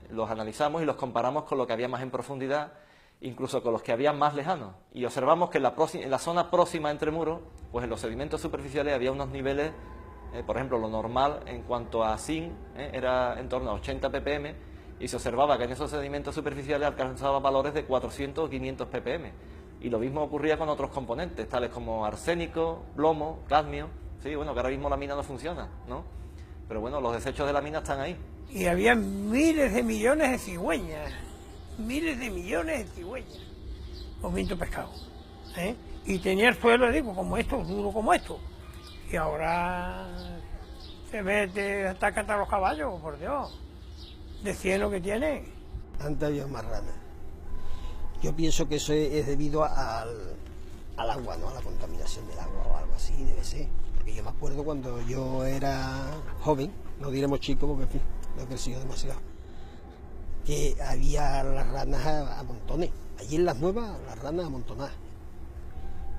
los analizamos y los comparamos con lo que había más en profundidad, incluso con los que había más lejanos, y observamos que en la zona próxima a Entremuros, pues en los sedimentos superficiales había unos niveles, por ejemplo, lo normal en cuanto a zinc era en torno a 80 ppm, y se observaba que en esos sedimentos superficiales alcanzaba valores de 400 o 500 ppm. Y lo mismo ocurría con otros componentes, tales como arsénico, plomo, cadmio. Sí, bueno, que ahora mismo la mina no funciona, ¿no? Pero bueno, los desechos de la mina están ahí. Y había miles de millones de cigüeñas, comiendo pescado, y tenía el suelo, digo, como esto, duro como esto. Y ahora se ve, atacan a los caballos, por Dios, de cieno que tiene. Antes había más ranas. Yo pienso que eso es debido al agua, ¿no? A la contaminación del agua o algo así, debe ser. Porque yo me acuerdo cuando yo era joven, no diremos chico porque en fin, no he crecido demasiado, que había las ranas a montones. Allí en Las Nuevas, las ranas amontonadas.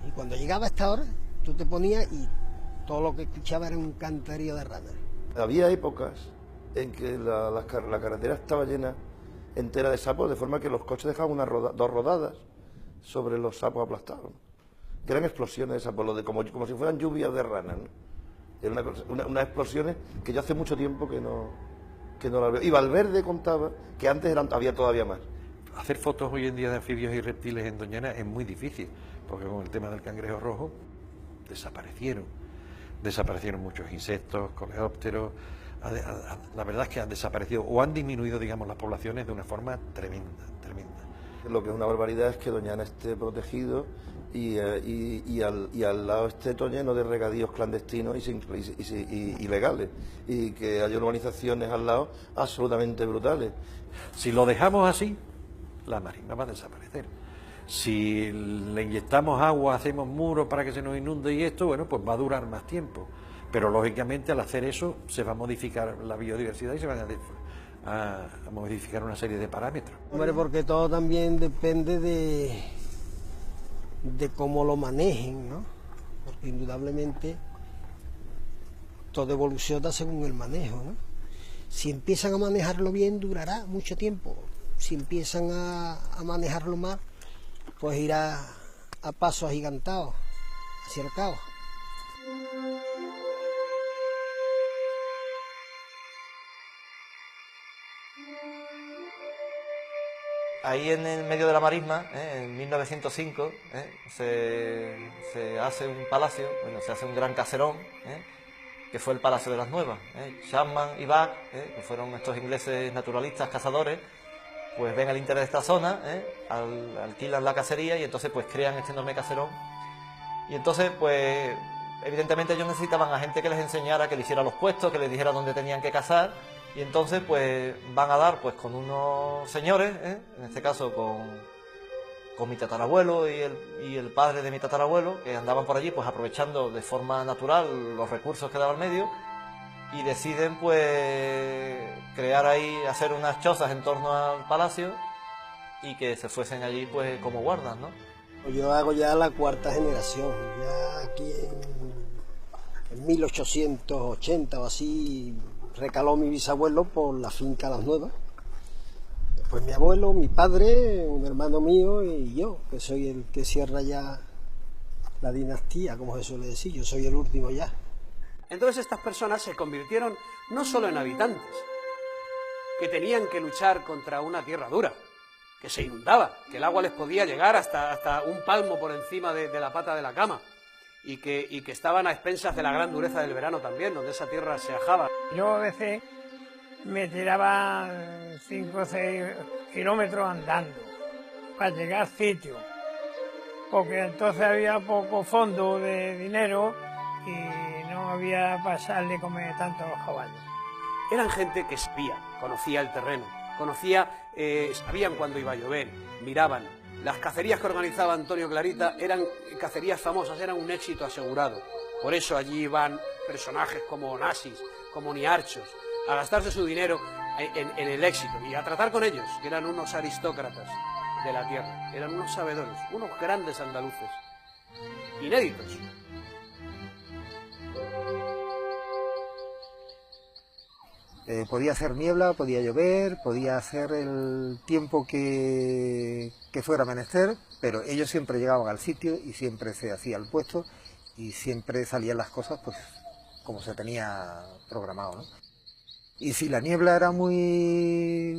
Y cuando llegaba a esta hora, tú te ponías y todo lo que escuchaba era un cantarío de ranas. Había épocas en que la carretera estaba llena entera de sapos, de forma que los coches dejaban dos rodadas sobre los sapos aplastados. Que eran explosiones de sapos, como si fueran lluvias de ranas, ¿no? Eran unas explosiones que yo hace mucho tiempo que no las veo. Y Valverde contaba que antes había todavía más. Hacer fotos hoy en día de anfibios y reptiles en Doñana es muy difícil, porque con el tema del cangrejo rojo desaparecieron muchos insectos, coleópteros. La verdad es que han desaparecido o han disminuido, digamos, las poblaciones de una forma tremenda. Lo que es una barbaridad es que Doñana esté protegido y al lado esté todo lleno de regadíos clandestinos y ilegales, y que haya urbanizaciones al lado absolutamente brutales. Si lo dejamos así, la marisma va a desaparecer. Si le inyectamos agua, hacemos muros para que se nos inunde y esto, bueno, pues va a durar más tiempo. Pero lógicamente al hacer eso se va a modificar la biodiversidad y se van a modificar una serie de parámetros. Hombre, porque todo también depende de cómo lo manejen, ¿no? Porque indudablemente todo evoluciona según el manejo, ¿no? Si empiezan a manejarlo bien, durará mucho tiempo. Si empiezan a manejarlo mal, pues irá a pasos agigantados hacia el caos. Ahí en el medio de la marisma, en 1905, se hace un palacio, bueno, se hace un gran caserón, que fue el Palacio de las Nuevas. Chapman y Bach, que fueron estos ingleses naturalistas, cazadores, pues ven el interés de esta zona, alquilan la cacería y entonces pues crean este enorme caserón. Y entonces pues evidentemente ellos necesitaban a gente que les enseñara, que les hiciera los puestos, que les dijera dónde tenían que cazar. Y entonces pues van a dar pues con unos señores, en este caso con mi tatarabuelo y el padre de mi tatarabuelo, que andaban por allí pues aprovechando de forma natural los recursos que daba el medio, y deciden pues crear ahí, hacer unas chozas en torno al palacio y que se fuesen allí pues como guardas, ¿no? Yo hago ya la cuarta generación, ya aquí en 1880 o así recaló mi bisabuelo por la finca Las Nuevas. Después mi abuelo, mi padre, un hermano mío y yo, que soy el que cierra ya la dinastía, como se suele decir, yo soy el último ya. Entonces estas personas se convirtieron no solo en habitantes, que tenían que luchar contra una tierra dura, que se inundaba, que el agua les podía llegar hasta un palmo por encima de la pata de la cama, y que estaban a expensas de la gran dureza del verano también, donde esa tierra se ajaba. Yo a veces me tiraba 5 o 6 kilómetros andando para llegar al sitio, porque entonces había poco fondo de dinero y no había para pasarle comer tanto a los caballos. Eran gente que sabía, conocía el terreno, sabían cuándo iba a llover, miraban. Las cacerías que organizaba Antonio Clarita eran cacerías famosas, eran un éxito asegurado. Por eso allí iban personajes como Onassis, como Niarchos, a gastarse su dinero en el éxito y a tratar con ellos, que eran unos aristócratas de la tierra, eran unos sabedores, unos grandes andaluces, inéditos. Podía hacer niebla, podía llover, podía hacer el tiempo que fuera menester, pero ellos siempre llegaban al sitio y siempre se hacía el puesto y siempre salían las cosas pues como se tenía programado, ¿no? Y si la niebla era muy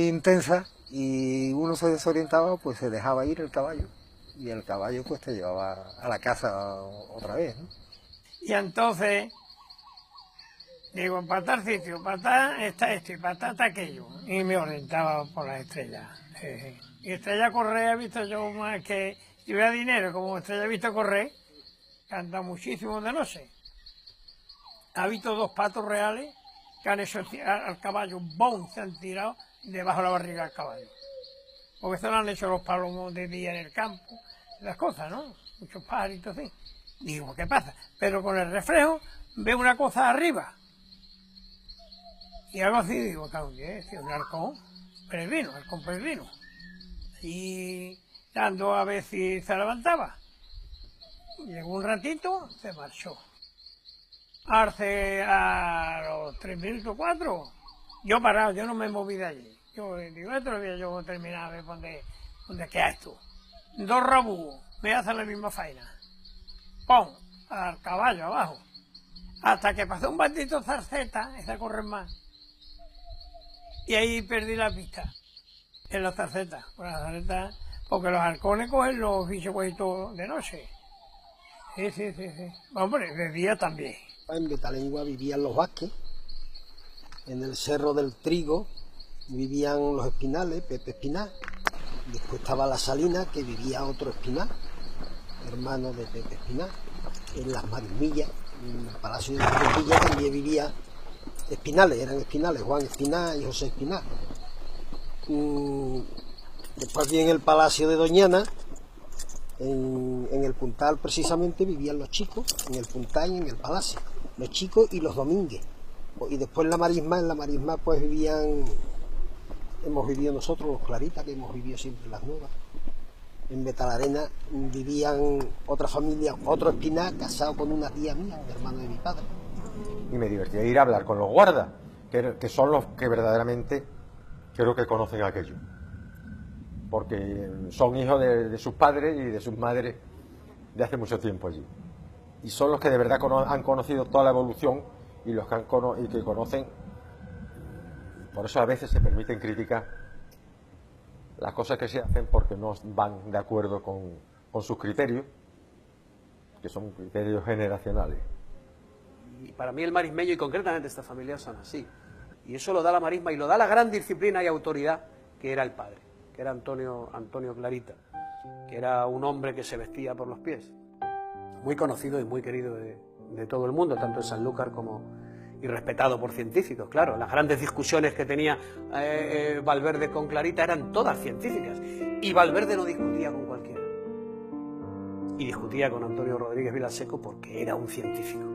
intensa y uno se desorientaba, pues se dejaba ir el caballo y el caballo pues te llevaba a la casa otra vez, ¿no? Y entonces digo, para tal sitio, para tal está esto y para tal está aquello. Y me orientaba por las estrellas. Y Estrella Correa he visto yo más que... Si hubiera dinero, como Estrella he visto correr, canta muchísimo de noche. Ha visto 2 patos reales que han hecho al caballo, ¡bom!, se han tirado debajo de la barriga del caballo. Porque eso lo han hecho los palomos de día en el campo, las cosas, ¿no? Muchos pajaritos así. Digo, ¿qué pasa? Pero con el reflejo veo una cosa arriba. Y algo así, digo, ¿qué es? Un halcón peregrino. Y dando a ver si se levantaba. Llegó un ratito, se marchó. Hace a los 3 minutos, 4, yo parado, yo no me moví de allí. Yo digo, esto lo voy a yo terminar a ver dónde queda esto. 2 rabugos, me hacen la misma faena. ¡Pum! Al caballo abajo. Hasta que pasó un bandito zarceta, esa corre más. Y ahí perdí la pista, en las zarcetas, porque los halcones cogen los bichos puestos de noche. Sí. Hombre, de día también. En Betalengua vivían los Vázquez, en el Cerro del Trigo vivían los Espinales, Pepe Espinal. Después estaba la Salina, que vivía otro Espinal, hermano de Pepe Espinal. En las Marismillas, en el Palacio de las Marismillas también vivía Espinales, eran Espinales, Juan Espinal y José Espinal. Después vi en el Palacio de Doñana, en el Puntal precisamente vivían los chicos, en el Puntal y en el Palacio, los chicos y los Domínguez. Y después en la Marisma pues hemos vivido nosotros los Claritas, que hemos vivido siempre las Nuevas. En Betalarena vivían otra familia, otro Espinal, casado con una tía mía, hermano de mi padre. Y me divertía ir a hablar con los guardas, que son los que verdaderamente creo que conocen aquello, porque son hijos de sus padres y de sus madres de hace mucho tiempo allí, y son los que de verdad han conocido toda la evolución y los que que conocen. Por eso a veces se permiten criticar las cosas que se hacen porque no van de acuerdo con sus criterios, que son criterios generacionales. Y para mí el marismeño, y concretamente esta familia, son así. Y eso lo da la marisma y lo da la gran disciplina y autoridad que era el padre, que era Antonio Clarita, que era un hombre que se vestía por los pies. Muy conocido y muy querido de todo el mundo, tanto en Sanlúcar y respetado por científicos, claro. Las grandes discusiones que tenía Valverde con Clarita eran todas científicas. Y Valverde no discutía con cualquiera. Y discutía con Antonio Rodríguez Vilaseco porque era un científico.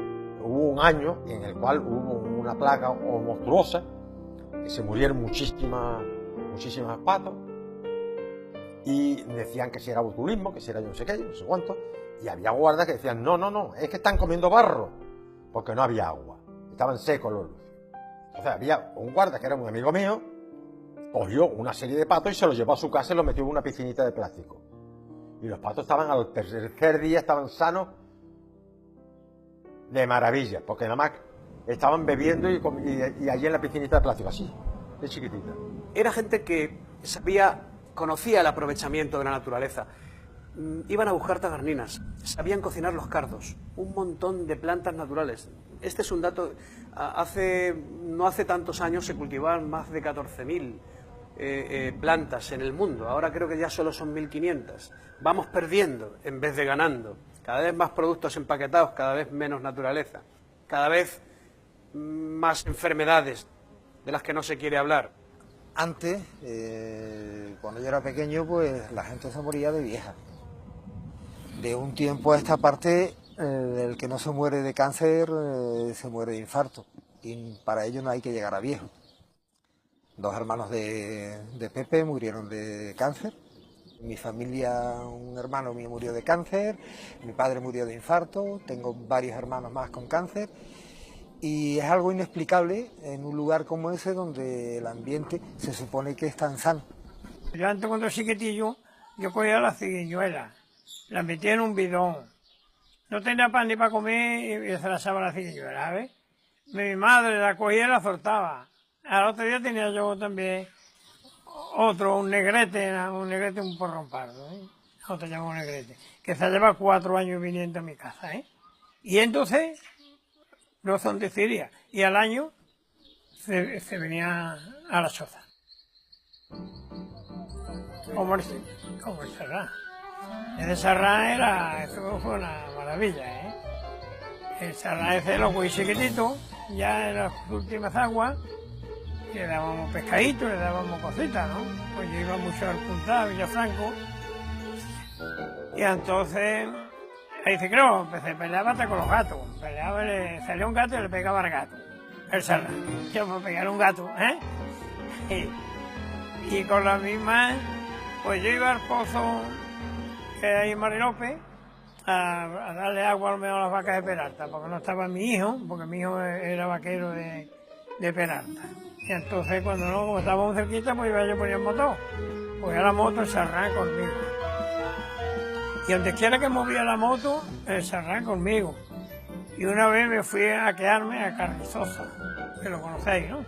Hubo un año en el cual hubo una plaga monstruosa, que se murieron muchísimas patos, y decían que si era botulismo, que si era yo no sé qué, no sé cuánto, y había guardas que decían, no, es que están comiendo barro, porque no había agua, estaban secos los luces. Entonces había un guarda que era un amigo mío, cogió una serie de patos y se los llevó a su casa y los metió en una piscinita de plástico. Y los patos estaban al tercer día, estaban sanos, de maravilla, porque nada más estaban bebiendo y allí en la piscinita de plástico, así, de chiquitita. Era gente que conocía el aprovechamiento de la naturaleza. Iban a buscar tagarninas, sabían cocinar los cardos, un montón de plantas naturales. Este es un dato, no hace tantos años se cultivaban más de 14.000 plantas en el mundo, ahora creo que ya solo son 1.500. Vamos perdiendo en vez de ganando, cada vez más productos empaquetados, cada vez menos naturaleza, cada vez más enfermedades de las que no se quiere hablar. Antes, cuando yo era pequeño, pues la gente se moría de vieja. De un tiempo a esta parte, el que no se muere de cáncer se muere de infarto. Y para ello no hay que llegar a viejo. 2 hermanos de Pepe murieron de cáncer. Mi familia, un hermano mío murió de cáncer. Mi padre murió de infarto. Tengo varios hermanos más con cáncer. Y es algo inexplicable en un lugar como ese donde el ambiente se supone que es tan sano. Yo antes cuando era chiquitillo, yo cogía las cigüeñuelas, las metía en un bidón. No tenía pan ni para comer y se las echaba las cigüeñuelas, ¿sabes? Mi madre la cogía y la soltaba. Al otro día tenía yo también un negrete, un porrón pardo, ¿eh? Otro llamaba un negrete, que se lleva 4 años viniendo a mi casa, ¿eh? Y entonces no son de Siria, y al año se venía a la choza. Como el Serrán. Ese Serrán eso fue una maravilla, ¿eh? El Serrán ese lo cogí chiquitito, ya en las últimas aguas, le dábamos pescaditos, le dábamos cositas, ¿no? Pues yo iba mucho al Punta, a Villafranco, y entonces ahí se creo, empecé, peleaba hasta con los gatos. Peleaba, salía un gato y le pegaba al gato. El Serrán. Yo me pegar un gato, ¿eh? Y con la misma, pues yo iba al pozo que hay en Marilope a darle agua al menos a las vacas de Peralta, porque no estaba mi hijo, porque mi hijo era vaquero de Peralta. Y entonces como estábamos cerquita, pues iba yo ponía el motor. Pues a la moto el Serrán conmigo. Y donde quiera que movía la moto, el Serrán conmigo. Y una vez me fui a quedarme a Carrizosa, que lo conocéis, ¿no?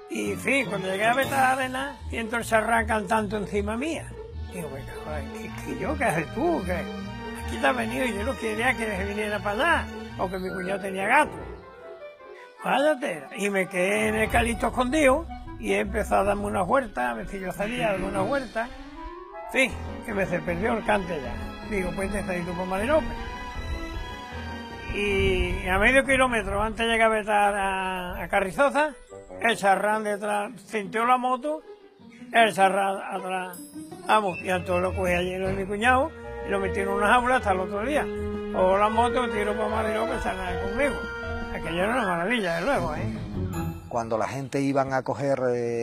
Y en fin, cuando llegué a Betadena, siento el Serrán cantando encima mía. Digo, venga, joder, ¿qué haces tú? Que aquí te has venido y yo no quería que viniera para allá, porque mi cuñado tenía gato. Váyate. Y me quedé en el calito escondido y empezó a darme una vuelta, a ver si yo salía a darme una vuelta. Sí, que me se perdió el cante ya. Digo, pues te has ido por Marilope. Y a medio kilómetro antes de llegar a Carrizosa, el Serrán detrás sintió la moto, el Serrán atrás, vamos, y entonces lo cogí allí de mi cuñado y lo metí en una jaula hasta el otro día. O la moto, tiro por Marilope, el Serrán conmigo. Aquello era una maravilla, de luego, ¿eh? Cuando la gente iban a coger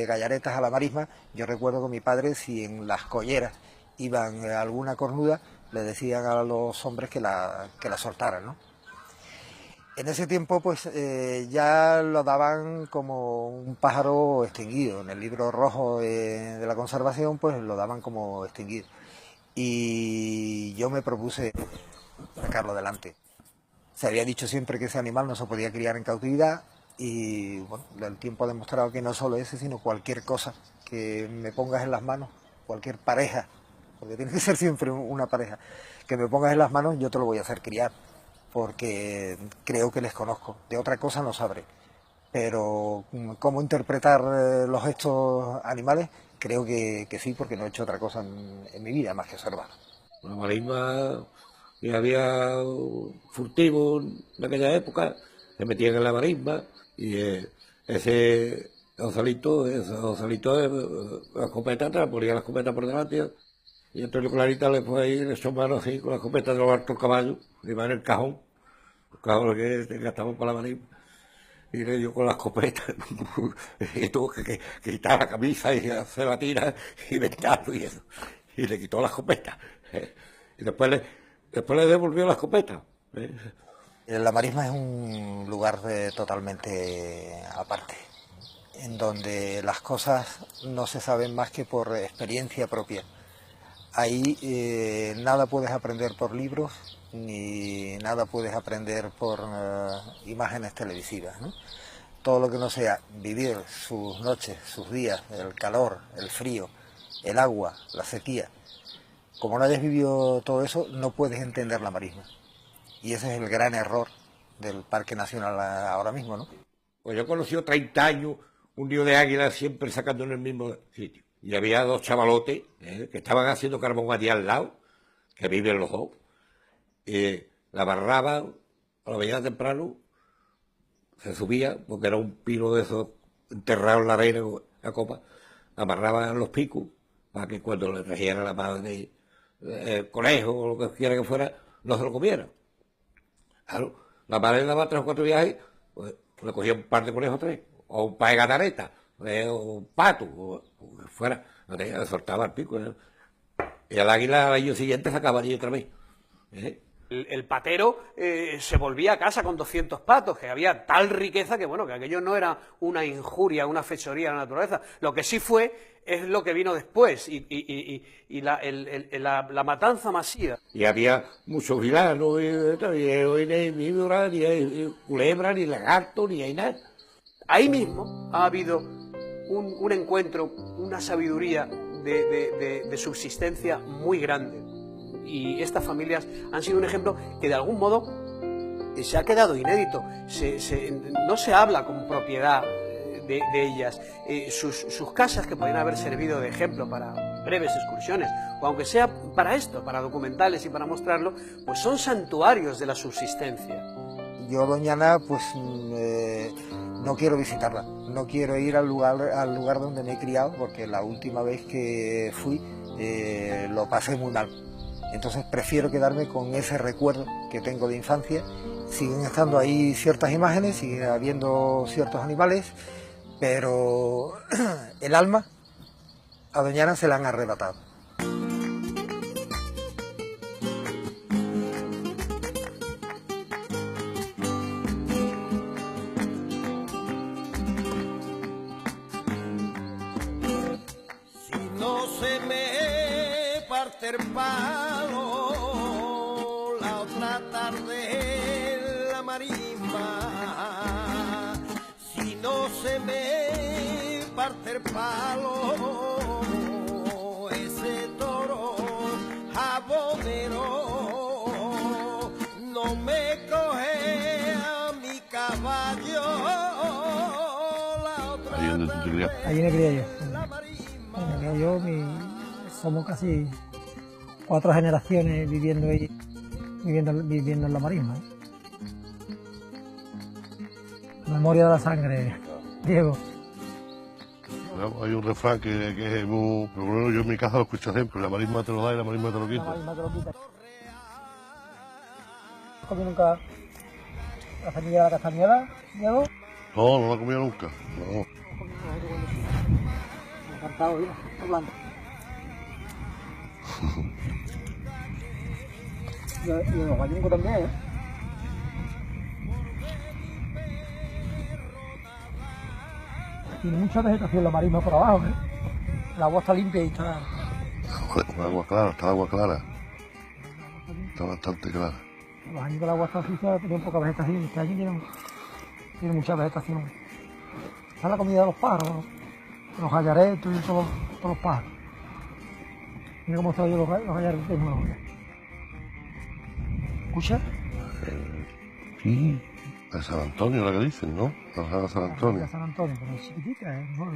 gallaretas a la marisma, yo recuerdo que mi padre, si en las colleras iban alguna cornuda, le decían a los hombres que la soltaran, ¿no? En ese tiempo, pues, ya lo daban como un pájaro extinguido. En el libro rojo de la conservación, pues, lo daban como extinguido. Y yo me propuse sacarlo adelante. Se había dicho siempre que ese animal no se podía criar en cautividad y bueno, el tiempo ha demostrado que no solo ese, sino cualquier cosa que me pongas en las manos, cualquier pareja, porque tiene que ser siempre una pareja, que me pongas en las manos, yo te lo voy a hacer criar, porque creo que les conozco. De otra cosa no sabré, pero cómo interpretar los gestos animales, creo que sí, porque no he hecho otra cosa en mi vida más que observar. Una marisma... Y había furtivos en aquella época, se metían en la marisma y ese Gonzalito, la escopeta atrás, ponía la escopeta por delante y Antonio Clarita le fue ahí, le echó mano así con la escopeta de los altos caballos, iba en el cajón que gastamos para la marisma, y le dio con la escopeta y tuvo que quitar la camisa y hacer la tira y ventarlo y eso, y le quitó la escopeta, y después le devolvió la escopeta. La marisma es un lugar totalmente aparte, en donde las cosas no se saben más que por experiencia propia. Ahí nada puedes aprender por libros, ni nada puedes aprender por imágenes televisivas, ¿no? todo lo que no sea vivir sus noches, sus días, el calor, el frío, el agua, la sequía. Como no hayas vivido todo eso, no puedes entender la marisma. Y ese es el gran error del Parque Nacional ahora mismo, ¿no? Pues yo he conocido 30 años un nido de águila siempre sacando en el mismo sitio. Y había dos chavalotes que estaban haciendo carbón allí al lado, que viven los dos. La amarraban a la mañana temprano, se subía, porque era un pino de esos enterrado en la arena, la copa, amarraban los picos para que cuando le trajera la madre de conejo o lo que quiera que fuera, no se lo comieran. Claro, la madre le daba 3 o 4 viajes, pues le cogía un par de conejos, 3, o un par de gataretas, o un pato, o que fuera, le soltaba el pico. Y al águila al año siguiente sacaba allí otra vez. El patero se volvía a casa con 200 patos, que había tal riqueza que, bueno, que aquello no era una injuria, una fechoría de la naturaleza. Lo que sí fue es lo que vino después, y la matanza masiva. Y había muchos vilanos, ni víbora, ni culebra, ni lagarto, ni hay nada. Ahí mismo ha habido un encuentro, una sabiduría de subsistencia muy grande. Y estas familias han sido un ejemplo que de algún modo se ha quedado inédito. No se habla con propiedad de ellas. Sus casas, que podrían haber servido de ejemplo para breves excursiones, o aunque sea para esto, para documentales y para mostrarlo, pues son santuarios de la subsistencia. Yo Doñana, pues no quiero visitarla, no quiero ir al lugar donde me he criado, porque la última vez que fui lo pasé muy mal. Entonces prefiero quedarme con ese recuerdo que tengo de infancia. Siguen estando ahí ciertas imágenes, sigue habiendo ciertos animales, pero el alma a Doñana se la han arrebatado. Si no se me parte el palo, la otra tarde en la marisma. Si no se me parte el palo, ese toro jabonero no me coge a mi caballo. Ahí donde tú te criaste. Ahí me crié yo. Somos casi 4 generaciones viviendo ahí, viviendo en la marisma. Memoria de la sangre, Diego. Hay un refrán que es muy... Por lo menos yo en mi casa lo escucho siempre: la marisma te lo da y la marisma te lo quita. La marisma te lo quita. ¿Has comido nunca la semilla de la castañuela, Diego? No, no lo he comido nunca. No. Encantado, mira, hablando. Y los gallincos también, ¿eh? Tiene mucha vegetación la marisma por abajo, ¿eh? El agua está limpia y está... Joder, agua clara, está agua clara. Está bastante clara. Los años que el agua está sucia tenían poca vegetación, este año tiene mucha vegetación. Esta es la comida de los pájaros, los gallaretos y todos los pájaros. Mira cómo están los gallaretos nuevos. ¿Escucha? Sí. La San Antonio, la que dicen, ¿no? La San Antonio. La San Antonio, pero es chiquitita, ¿eh? No,